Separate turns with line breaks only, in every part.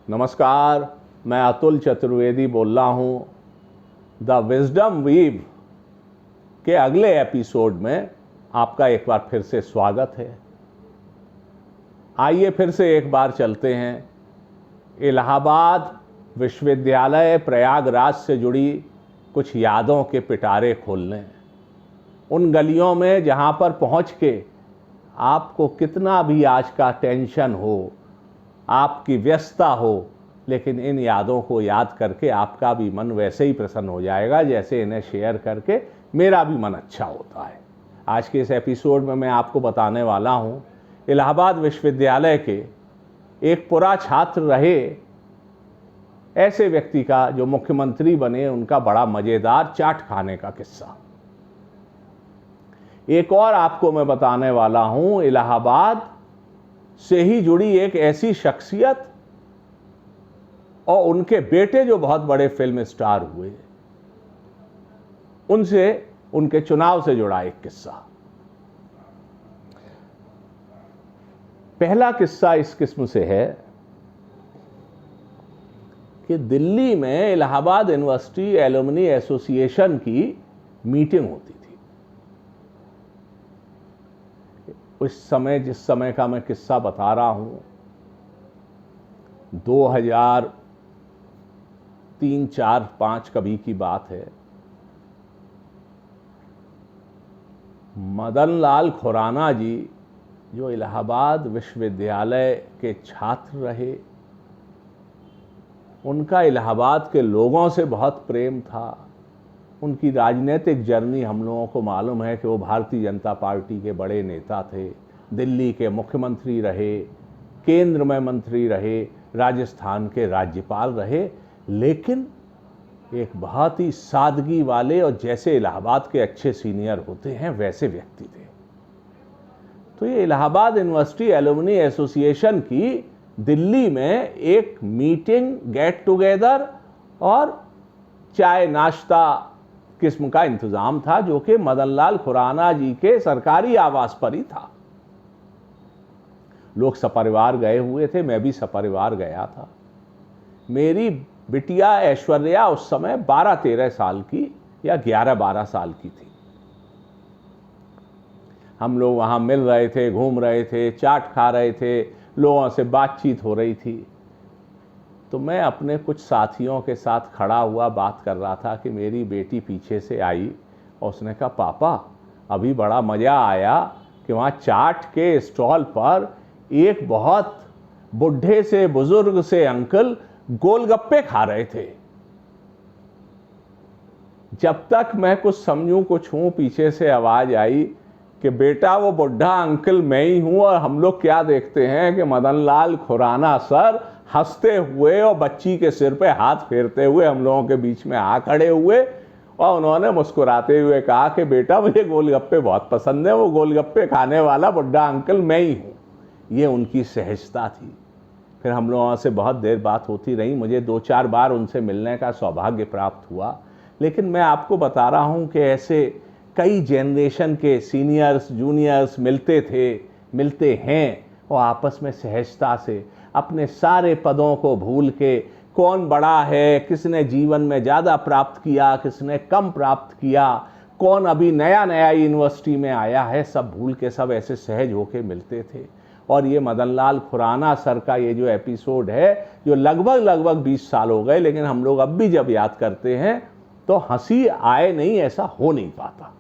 नमस्कार, मैं अतुल चतुर्वेदी बोल रहा हूँ। द विजडम वीव के अगले एपिसोड में आपका एक बार फिर से स्वागत है। आइए फिर से एक बार चलते हैं इलाहाबाद विश्वविद्यालय प्रयागराज से जुड़ी कुछ यादों के पिटारे खोलने, उन गलियों में जहाँ पर पहुँच के आपको कितना भी आज का टेंशन हो, आपकी व्यस्तता हो, लेकिन इन यादों को याद करके आपका भी मन वैसे ही प्रसन्न हो जाएगा जैसे इन्हें शेयर करके मेरा भी मन अच्छा होता है। आज के इस एपिसोड में मैं आपको बताने वाला हूँ इलाहाबाद विश्वविद्यालय के एक पूरा छात्र रहे ऐसे व्यक्ति का जो मुख्यमंत्री बने, उनका बड़ा मज़ेदार चाट खाने का किस्सा। एक और आपको मैं बताने वाला हूँ इलाहाबाद से ही जुड़ी एक ऐसी शख्सियत और उनके बेटे जो बहुत बड़े फिल्म स्टार हुए, उनसे उनके चुनाव से जुड़ा एक किस्सा। पहला किस्सा इस किस्म से है कि दिल्ली में इलाहाबाद यूनिवर्सिटी एलुमनी एसोसिएशन की मीटिंग होती थी। उस समय, जिस समय का मैं किस्सा बता रहा हूँ, 2003, 4, 5 कभी की बात है। मदन लाल खुराना जी जो इलाहाबाद विश्वविद्यालय के छात्र रहे, उनका इलाहाबाद के लोगों से बहुत प्रेम था। उनकी राजनीतिक जर्नी हम लोगों को मालूम है कि वो भारतीय जनता पार्टी के बड़े नेता थे, दिल्ली के मुख्यमंत्री रहे, केंद्र में मंत्री रहे, राजस्थान के राज्यपाल रहे, लेकिन एक बहुत ही सादगी वाले और जैसे इलाहाबाद के अच्छे सीनियर होते हैं वैसे व्यक्ति थे। तो ये इलाहाबाद यूनिवर्सिटी एलुमनी एसोसिएशन की दिल्ली में एक मीटिंग, गेट टुगेदर और चाय नाश्ता किस्म का इंतजाम था, जो कि मदन लाल खुराना जी के सरकारी आवास पर ही था। लोग सपरिवार गए हुए थे, मैं भी सपरिवार गया था। मेरी बिटिया ऐश्वर्या उस समय 12-13 साल की या 11-12 साल की थी। हम लोग वहाँ मिल रहे थे, घूम रहे थे, चाट खा रहे थे, लोगों से बातचीत हो रही थी। तो मैं अपने कुछ साथियों के साथ खड़ा हुआ बात कर रहा था कि मेरी बेटी पीछे से आई और उसने कहा, पापा अभी बड़ा मज़ा आया कि वहाँ चाट के स्टॉल पर एक बहुत बुढ़े से बुजुर्ग से अंकल गोलगप्पे खा रहे थे। जब तक मैं कुछ समझूं कुछ हूं, पीछे से आवाज आई कि बेटा वो बुढ़ा अंकल मैं ही हूं। और हम लोग क्या देखते हैं कि मदन लाल खुराना सर हंसते हुए और बच्ची के सिर पे हाथ फेरते हुए हम लोगों के बीच में आ खड़े हुए और उन्होंने मुस्कुराते हुए कहा कि बेटा मुझे गोलगप्पे बहुत पसंद है, वो गोलगप्पे खाने वाला बुढ़ा अंकल मैं ही हूँ। ये उनकी सहजता थी। फिर हम लोगों से बहुत देर बात होती रही, मुझे 2-4 बार उनसे मिलने का सौभाग्य प्राप्त हुआ। लेकिन मैं आपको बता रहा हूँ कि ऐसे कई जनरेशन के सीनियर्स जूनियर्स मिलते थे, मिलते हैं और आपस में सहजता से अपने सारे पदों को भूल के, कौन बड़ा है, किसने जीवन में ज़्यादा प्राप्त किया, किसने कम प्राप्त किया, कौन अभी नया नया यूनिवर्सिटी में आया है, सब भूल के सब ऐसे सहज होके मिलते थे। और ये मदन लाल खुराना सर का ये जो एपिसोड है, जो लगभग 20 साल हो गए, लेकिन हम लोग अब भी जब याद करते हैं तो हंसी आए नहीं, ऐसा हो नहीं पाता।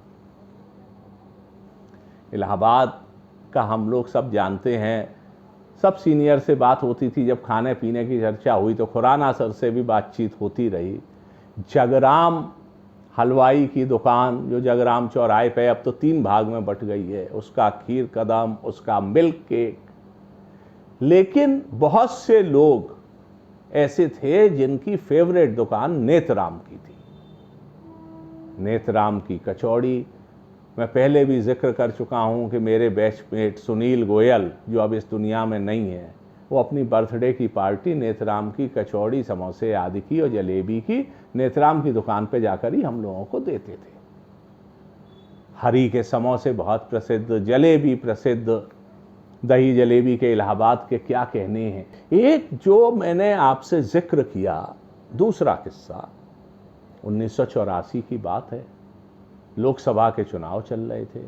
इलाहाबाद का हम लोग सब जानते हैं, सब सीनियर से बात होती थी। जब खाने पीने की चर्चा हुई तो खुराना सर से भी बातचीत होती रही। जगराम हलवाई की दुकान जो जगराम चौराहे पे अब तो 3 भाग में बट गई है, उसका खीर कदम, उसका मिल्क केक। लेकिन बहुत से लोग ऐसे थे जिनकी फेवरेट दुकान नेतराम की थी। नेतराम की कचौड़ी मैं पहले भी जिक्र कर चुका हूँ कि मेरे बैचमेट सुनील गोयल जो अब इस दुनिया में नहीं है, वो अपनी बर्थडे की पार्टी नेतराम की कचौड़ी, समोसे आदि की और जलेबी की नेतराम की दुकान पे जाकर ही हम लोगों को देते थे। हरी के समोसे बहुत प्रसिद्ध, जलेबी प्रसिद्ध, दही जलेबी के इलाहाबाद के क्या कहने हैं। एक जो मैंने आपसे जिक्र किया, दूसरा किस्सा 1984 की बात है। लोकसभा के चुनाव चल रहे थे,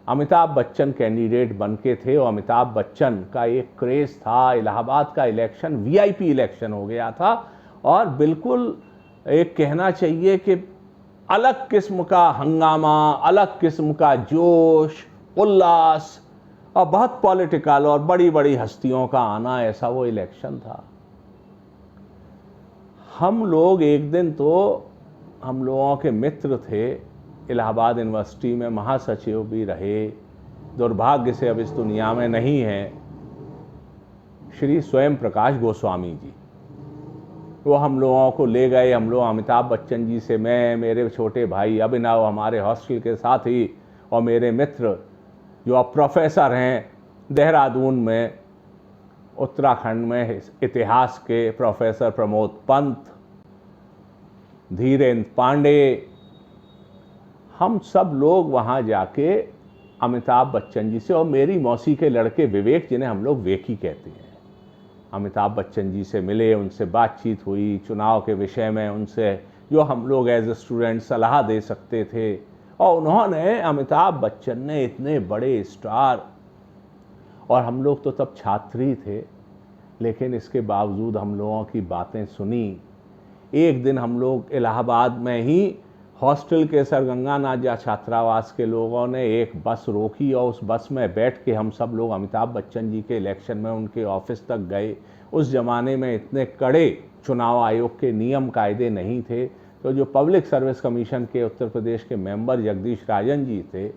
अमिताभ बच्चन कैंडिडेट बन के थे और अमिताभ बच्चन का एक क्रेज़ था। इलाहाबाद का इलेक्शन वीआईपी इलेक्शन हो गया था और बिल्कुल एक कहना चाहिए कि अलग किस्म का हंगामा, अलग किस्म का जोश, उल्लास और बहुत पॉलिटिकल और बड़ी बड़ी हस्तियों का आना, ऐसा वो इलेक्शन था। हम लोग एक दिन तो, हम लोगों के मित्र थे, इलाहाबाद यूनिवर्सिटी में महासचिव भी रहे, दुर्भाग्य से अब इस दुनिया में नहीं हैं, श्री स्वयं प्रकाश गोस्वामी जी। वो हम लोगों को ले गए। हम लोग अमिताभ बच्चन जी से, मैं, मेरे छोटे भाई अभिनव, हमारे हॉस्टल के साथी और मेरे मित्र जो अब प्रोफेसर हैं देहरादून में, उत्तराखंड में इतिहास के प्रोफेसर प्रमोद पंत, धीरेन्द्र पांडे, हम सब लोग वहाँ जाके अमिताभ बच्चन जी से और मेरी मौसी के लड़के विवेक, जिन्हें हम लोग वेकी कहते हैं, अमिताभ बच्चन जी से मिले, उनसे बातचीत हुई चुनाव के विषय में, उनसे जो हम लोग एज ए स्टूडेंट सलाह दे सकते थे। और उन्होंने, अमिताभ बच्चन ने, इतने बड़े स्टार, और हम लोग तो तब छात्र ही थे, लेकिन इसके बावजूद हम लोगों की बातें सुनी। एक दिन हम लोग इलाहाबाद में ही हॉस्टल के सर गंगानाथ छात्रावास के लोगों ने एक बस रोकी और उस बस में बैठ के हम सब लोग अमिताभ बच्चन जी के इलेक्शन में उनके ऑफिस तक गए। उस ज़माने में इतने कड़े चुनाव आयोग के नियम कायदे नहीं थे, तो जो पब्लिक सर्विस कमीशन के उत्तर प्रदेश के मेंबर जगदीश राजन जी थे,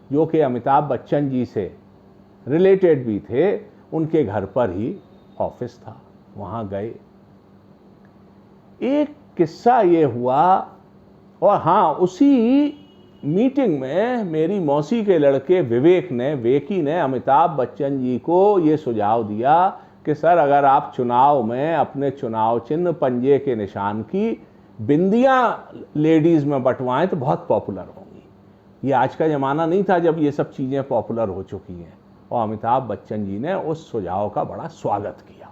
जो कि अमिताभ बच्चन जी से रिलेटेड भी थे, उनके घर पर ही ऑफिस था, वहाँ गए। एक किस्सा ये हुआ, और हाँ, उसी मीटिंग में मेरी मौसी के लड़के विवेक ने, वेकी ने अमिताभ बच्चन जी को ये सुझाव दिया कि सर, अगर आप चुनाव में अपने चुनाव चिन्ह पंजे के निशान की बिंदियां लेडीज़ में बंटवाएं तो बहुत पॉपुलर होंगी। ये आज का ज़माना नहीं था जब ये सब चीज़ें पॉपुलर हो चुकी हैं। और अमिताभ बच्चन जी ने उस सुझाव का बड़ा स्वागत किया।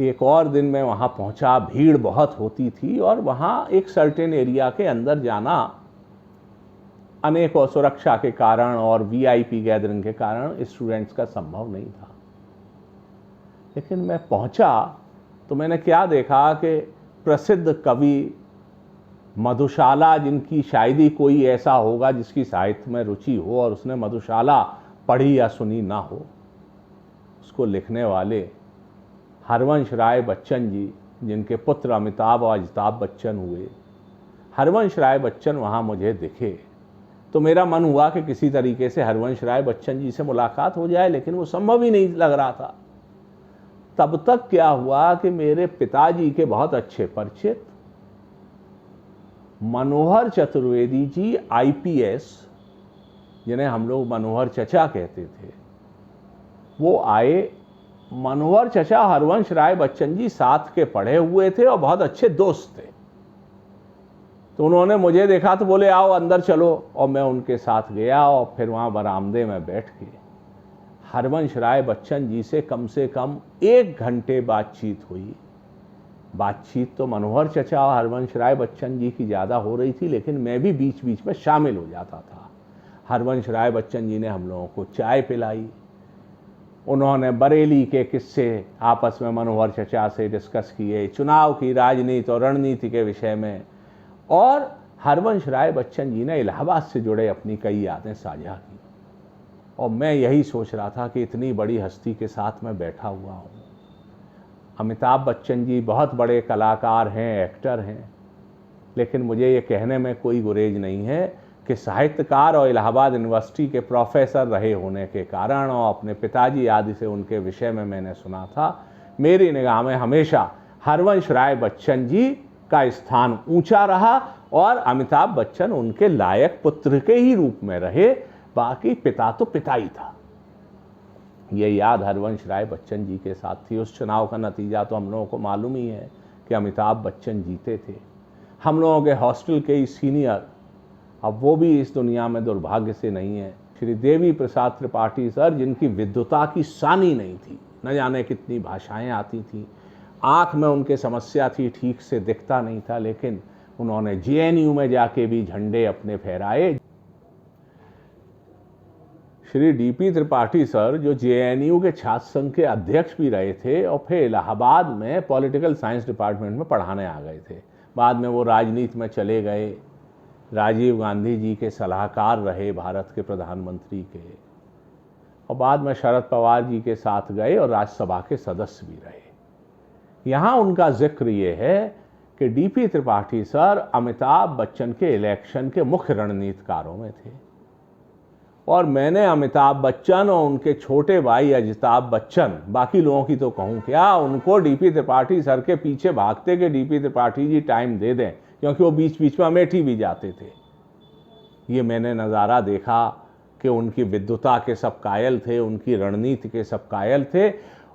एक और दिन मैं वहाँ पहुँचा, भीड़ बहुत होती थी और वहाँ एक सर्टेन एरिया के अंदर जाना अनेकों सुरक्षा के कारण और वीआईपी गैदरिंग के कारण स्टूडेंट्स का संभव नहीं था। लेकिन मैं पहुँचा तो मैंने क्या देखा कि प्रसिद्ध कवि मधुशाला, जिनकी शायद ही कोई ऐसा होगा जिसकी साहित्य में रुचि हो और उसने मधुशाला पढ़ी या सुनी ना हो, उसको लिखने वाले हरवंश राय बच्चन जी, जिनके पुत्र अमिताभ और अजिताभ बच्चन हुए, हरवंश राय बच्चन वहाँ मुझे दिखे। तो मेरा मन हुआ कि किसी तरीके से हरवंश राय बच्चन जी से मुलाकात हो जाए, लेकिन वो संभव ही नहीं लग रहा था। तब तक क्या हुआ कि मेरे पिताजी के बहुत अच्छे परिचित मनोहर चतुर्वेदी जी, आईपीएस, जिन्हें हम लोग मनोहर चचा कहते थे, वो आए। मनोहर चचा हरवंश राय बच्चन जी साथ के पढ़े हुए थे और बहुत अच्छे दोस्त थे। तो उन्होंने मुझे देखा तो बोले, आओ अंदर चलो, और मैं उनके साथ गया और फिर वहाँ बरामदे में बैठ के हरवंश राय बच्चन जी से कम 1 घंटे बातचीत हुई। बातचीत तो मनोहर चचा और हरवंश राय बच्चन जी की ज़्यादा हो रही थी, लेकिन मैं भी बीच बीच में शामिल हो जाता था। हरवंश राय बच्चन जी ने हम लोगों को चाय पिलाई। उन्होंने बरेली के किस्से आपस में मनोहर चचा से डिस्कस किए, चुनाव की राजनीति और रणनीति के विषय में, और हरवंश राय बच्चन जी ने इलाहाबाद से जुड़े अपनी कई यादें साझा की। और मैं यही सोच रहा था कि इतनी बड़ी हस्ती के साथ मैं बैठा हुआ हूँ। अमिताभ बच्चन जी बहुत बड़े कलाकार हैं, एक्टर हैं, लेकिन मुझे ये कहने में कोई गुरेज नहीं है कि साहित्यकार और इलाहाबाद यूनिवर्सिटी के प्रोफेसर रहे होने के कारण और अपने पिताजी आदि से उनके विषय में मैंने सुना था, मेरी निगाह में हमेशा हरवंश राय बच्चन जी का स्थान ऊंचा रहा और अमिताभ बच्चन उनके लायक पुत्र के ही रूप में रहे। बाकी पिता तो पिता ही था। ये याद हरवंश राय बच्चन जी के साथ थी। उस चुनाव का नतीजा तो हम लोगों को मालूम ही है कि अमिताभ बच्चन जीते थे। हम लोगों के हॉस्टल के ही सीनियर, अब वो भी इस दुनिया में दुर्भाग्य से नहीं है, श्री देवी प्रसाद त्रिपाठी सर, जिनकी विद्वता की सानी नहीं थी, न जाने कितनी भाषाएं आती थी, आँख में उनके समस्या थी, ठीक से दिखता नहीं था, लेकिन उन्होंने जेएनयू में जाके भी झंडे अपने फहराए। श्री डीपी त्रिपाठी सर, जो जेएनयू के छात्र संघ के अध्यक्ष भी रहे थे और फिर इलाहाबाद में पॉलिटिकल साइंस डिपार्टमेंट में पढ़ाने आ गए थे। बाद में वो राजनीति में चले गए, राजीव गांधी जी के सलाहकार रहे, भारत के प्रधानमंत्री के, और बाद में शरद पवार जी के साथ गए और राज्यसभा के सदस्य भी रहे। यहाँ उनका जिक्र ये है कि डीपी त्रिपाठी सर अमिताभ बच्चन के इलेक्शन के मुख्य रणनीतिकारों में थे, और मैंने अमिताभ बच्चन और उनके छोटे भाई अजिताभ बच्चन, बाकी लोगों की तो कहूँ क्या, उनको डीपी त्रिपाठी सर के पीछे भागते कि डीपी त्रिपाठी जी टाइम दे दें, क्योंकि वो बीच बीच में अमेठी भी जाते थे। ये मैंने नज़ारा देखा कि उनकी विद्वता के सब कायल थे, उनकी रणनीति के सब कायल थे,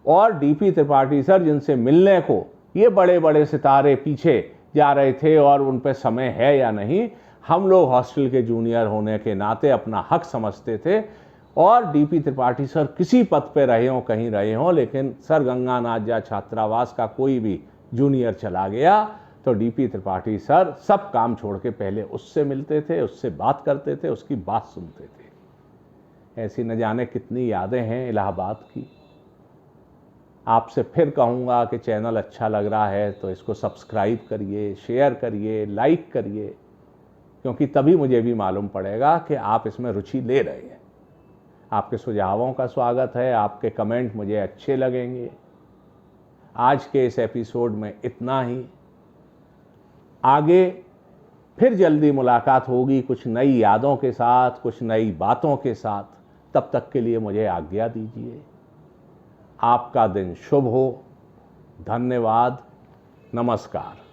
और डीपी त्रिपाठी सर जिनसे मिलने को ये बड़े बड़े सितारे पीछे जा रहे थे, और उन पर समय है या नहीं, हम लोग हॉस्टल के जूनियर होने के नाते अपना हक समझते थे। और डीपी त्रिपाठी सर किसी पद पे रहे हों, कहीं रहे हों, लेकिन सर गंगानाथ झा छात्रावास का कोई भी जूनियर चला गया तो डीपी त्रिपाठी सर सब काम छोड़ के पहले उससे मिलते थे, उससे बात करते थे, उसकी बात सुनते थे। ऐसी न जाने कितनी यादें हैं इलाहाबाद की। आपसे फिर कहूँगा कि चैनल अच्छा लग रहा है तो इसको सब्सक्राइब करिए, शेयर करिए, लाइक करिए, क्योंकि तभी मुझे भी मालूम पड़ेगा कि आप इसमें रुचि ले रहे हैं। आपके सुझावों का स्वागत है, आपके कमेंट मुझे अच्छे लगेंगे। आज के इस एपिसोड में इतना ही। आगे फिर जल्दी मुलाकात होगी कुछ नई यादों के साथ, कुछ नई बातों के साथ। तब तक के लिए मुझे आज्ञा दीजिए। आपका दिन शुभ हो। धन्यवाद। नमस्कार।